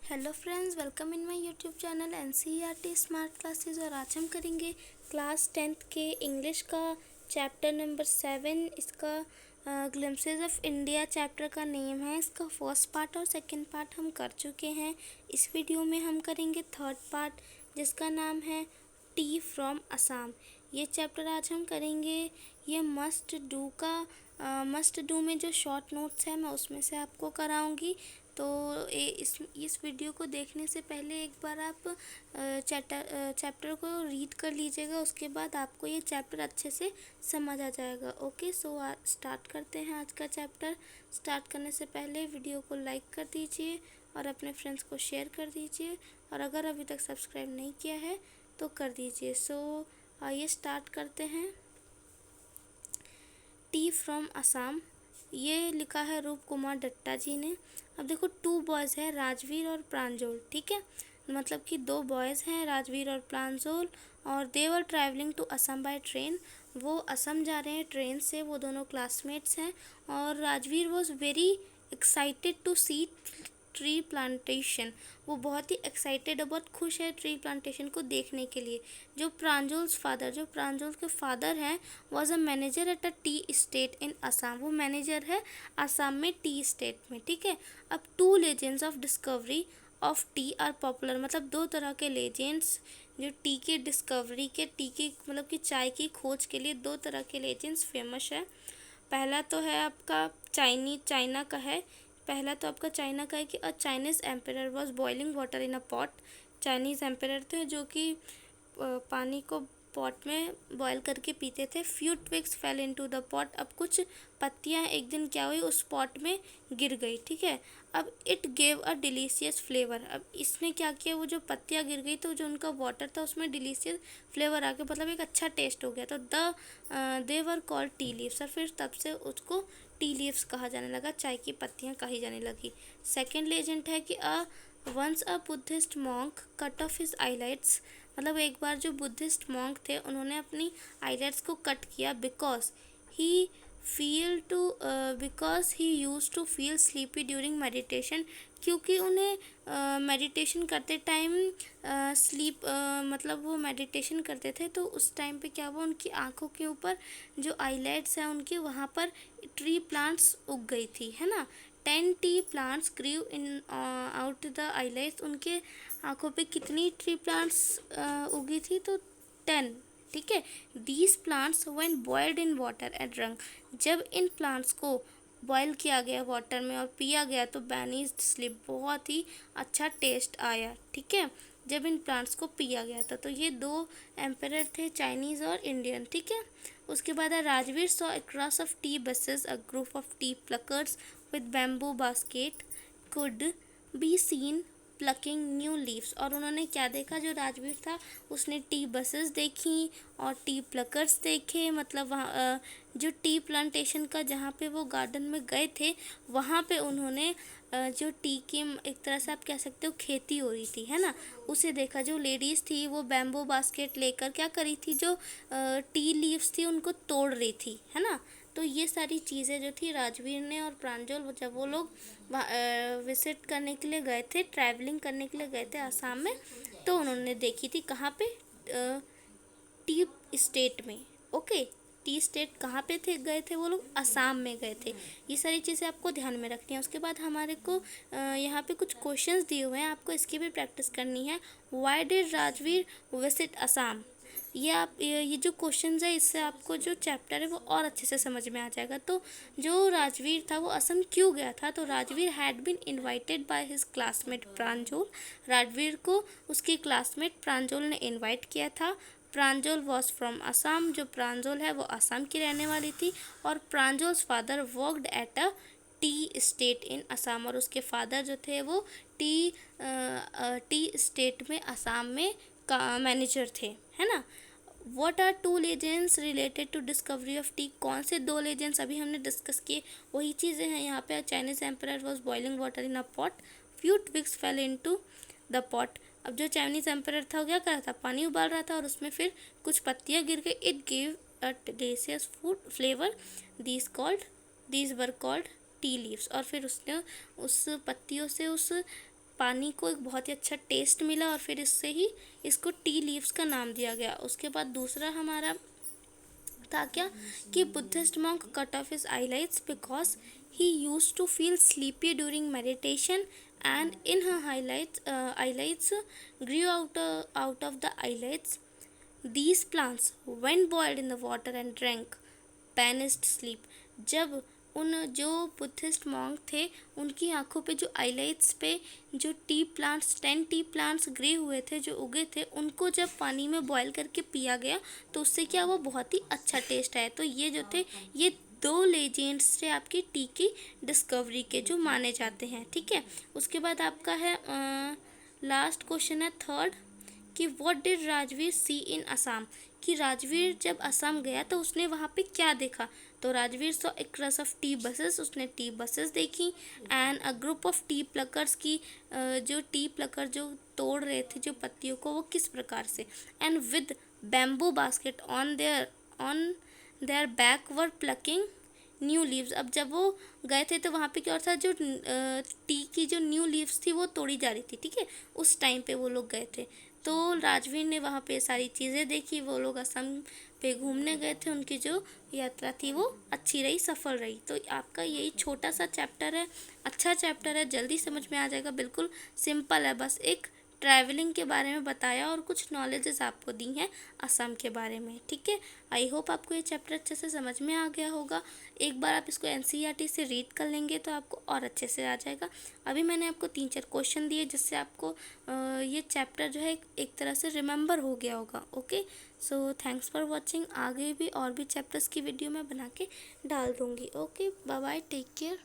Hello friends, welcome in my YouTube channel NCERT smart classes. और आज हम करेंगे क्लास 10th के इंग्लिश का चैप्टर नंबर 7। इसका ग्लिम्पसेस ऑफ इंडिया चैप्टर का नेम है। इसका फर्स्ट पार्ट और सेकंड पार्ट हम कर चुके हैं। इस वीडियो में हम करेंगे थर्ड पार्ट, जिसका नाम है टी फ्रॉम असम। ये चैप्टर आज हम करेंगे। ये मस्ट डू में जो शॉर्ट नोट्स है मैं उसमें से आपको कराऊंगी। तो इस वीडियो को देखने से पहले एक बार आप चैप्टर को रीड कर लीजिएगा। उसके बाद आपको ये चैप्टर अच्छे से समझ आ जाएगा। ओके, सो स्टार्ट करते हैं आज का चैप्टर। स्टार्ट करने से पहले वीडियो को लाइक कर दीजिए और अपने फ्रेंड्स को शेयर कर दीजिए। और अगर अभी तक सब्सक्राइब नहीं किया है तो कर दीजिए। सो आइए स्टार्ट करते हैं। टी फ्रॉम असम, ये लिखा है रूप कुमार दत्ता जी ने। अब देखो, 2 बॉयज़ हैं, राजवीर और प्रांजल। ठीक है, मतलब कि 2 बॉयज़ हैं, राजवीर और प्रांजल, और they were travelling to Assam by train. वो असम जा रहे हैं ट्रेन से। वो दोनों क्लासमेट्स हैं। और Rajveer was very excited to see tree plantation. वो बहुत ही एक्साइटेड और बहुत खुश है ट्री प्लांटेशन को देखने के लिए। जो प्रांजल के फादर हैं was a manager at a T state in Assam. वो मैनेजर है असम में टी स्टेट में। ठीक है, अब 2 legends of discovery of T R popular. मतलब 2 तरह के लेजेंड्स जो टी की डिस्कवरी के, टी की मतलब कि चाय की खोज के लिए 2 तरह के लेजेंड्स फेमस है। पहला तो है आपका चाइना का है। पहला तो आपका चाइना का है कि a Chinese emperor was boiling water in a pot. Chinese emperor थे जो कि पानी को पॉट में बॉयल करके पीते थे। Few twigs fail into the pot. अब कुछ पत्तियां एक दिन क्या हुई, उस पॉट में गिर गई। ठीक है, अब it gave a delicious flavour. अब इसने क्या किया, वो जो पत्तियां गिर गई तो जो उनका वाटर था उसमें डिलीशियस फ्लेवर आ गया, मतलब एक अच्छा टेस्ट हो गया। तो दे वर कॉल्ड टी लीव्स। और फिर तब से उसको टी लीव्स कहा जाने लगा, चाय की पत्तियां कही जाने लगी। सेकेंड लेजेंड है कि once a Buddhist monk cut off his eyelids. मतलब एक बार जो बुद्धिस्ट मॉन्क थे उन्होंने अपनी आईलाइट्स को कट किया ही because he used to feel sleepy during meditation. क्योंकि उन्हें मेडिटेशन करते टाइम मतलब वो मेडिटेशन करते थे तो उस टाइम पे क्या हुआ, उनकी आंखों के ऊपर जो आईलाइट्स हैं उनके वहाँ पर ट्री प्लांट्स उग गई थी, है ना। 10 tea plants grew in out the eyelids. उनके आंखों पे कितनी ट्री प्लांट्स उगी थी, तो 10। ठीक है, these plants when boiled in water and drunk. जब इन प्लांट्स को बॉयल किया गया वाटर में और पिया गया तो बैनीज स्लिप, बहुत ही अच्छा टेस्ट आया। ठीक है, जब इन प्लांट्स को पिया गया था। तो ये 2 एम्परर थे, चाइनीज़ और इंडियन। ठीक है, उसके बाद है Rajveer saw across of T buses a group of T pluckers with bamboo basket could be seen plucking new leaves. और उन्होंने क्या देखा, जो राजवीर था उसने टी बसेस देखी और टी प्लकर्स देखे। मतलब वहाँ जो टी प्लांटेशन का जहाँ पे वो गार्डन में गए थे वहाँ पे उन्होंने जो टी की एक तरह से आप कह सकते हो खेती हो रही थी, है ना, उसे देखा। जो लेडीज़ थी वो बैम्बू बास्केट लेकर क्या करी थी, जो टी लीव्स थी उनको तोड़ रही थी, है ना। तो ये सारी चीज़ें जो थी राजवीर ने और प्रांजल, जब वो लोग विजिट करने के लिए गए थे, ट्रैवलिंग करने के लिए गए थे आसाम में, तो उन्होंने देखी थी कहाँ पे, टी स्टेट में। ओके, टी स्टेट कहाँ पे गए थे वो लोग, असम में गए थे। ये सारी चीज़ें आपको ध्यान में रखनी है। उसके बाद हमारे को यहाँ पे कुछ क्वेश्चंस दिए हुए हैं, आपको इसकी भी प्रैक्टिस करनी है। Why did Rajveer visit Assam. ये जो क्वेश्चंस है इससे आपको जो चैप्टर है वो और अच्छे से समझ में आ जाएगा। तो जो राजवीर था वो असम क्यों गया था, तो Rajveer had been invited by his classmate Pranjal. Rajveer को उसकी क्लासमेट प्रांजल ने इनवाइट किया था। Pranjal was from Assam. जो प्रांजल है वो असम की रहने वाली थी। और Pranjal's father worked at a T state in Assam. और उसके फादर जो थे वो टी स्टेट में असम में का मैनेजर थे, है ना। What are 2 legends related to discovery of tea. कौन से 2 लेजेंड्स अभी हमने डिस्कस किए, वही चीज़ें हैं यहाँ पे। Chinese emperor was boiling water in a pot, few twigs fell into the pot. अब जो चाइनीज एम्परर था वो क्या कर रहा था, पानी उबाल रहा था और उसमें फिर कुछ पत्तियाँ गिर गई। It give a delicious food flavour, these were called tea leaves. और फिर उसने उस पत्तियों से उस पानी को एक बहुत ही अच्छा टेस्ट मिला और फिर इससे ही इसको टी लीव्स का नाम दिया गया। उसके बाद दूसरा हमारा था क्या कि Buddhist monk cut off his eyelids because he used to feel sleepy during meditation and in her eyelids grew out of the eyelids. These plants, when boiled in the water and drank, banished sleep. जब उन जो Buddhist monk थे उनकी आंखों पे जो आईलाइट्स पे जो T plants 10 tea plants grey हुए थे जो उगे थे उनको जब पानी में बॉईल करके पिया गया तो उससे क्या हुआ, बहुत ही अच्छा टेस्ट आया। तो ये जो थे ये दो लेजेंड्स थे आपकी टी की डिस्कवरी के जो माने जाते हैं। ठीक है, उसके बाद आपका है लास्ट क्वेश्चन है थर्ड कि व्हाट डिड राजवीर सी इन असम, कि राजवीर जब असम गया तो उसने वहाँ पे क्या देखा। तो Rajveer saw a crush of T buses, उसने टी बसेस देखी and a group of T pluckers की जो टी प्लकर जो तोड़ रहे थे जो पत्तियों को वो किस प्रकार से, and with bamboo basket on their back were plucking new leaves. अब जब वो गए थे तो वहाँ पे क्या था, जो टी की जो न्यू लीव्स थी वो तोड़ी जा रही थी। ठीक है, उस टाइम पे वो लोग गए थे। तो राजवीर ने वहाँ पे सारी चीज़ें देखी, वो लोग असम पे घूमने गए थे, उनकी जो यात्रा थी वो अच्छी रही, सफल रही। तो आपका यही छोटा सा चैप्टर है, अच्छा चैप्टर है, जल्दी समझ में आ जाएगा, बिल्कुल सिंपल है, बस एक ट्रैवलिंग के बारे में बताया और कुछ नॉलेजेस आपको दी हैं असम के बारे में। ठीक है, आई होप आपको ये चैप्टर अच्छे से समझ में आ गया होगा। एक बार आप इसको एनसीईआरटी से रीड कर लेंगे तो आपको और अच्छे से आ जाएगा। अभी मैंने आपको 3-4 क्वेश्चन दिए जिससे आपको ये चैप्टर जो है एक तरह से रिमेंबर हो गया होगा। Okay, so thanks for watching. आगे भी और भी चैप्टर्स की वीडियो मैं बना के डाल दूँगी। Okay, bye bye, take care.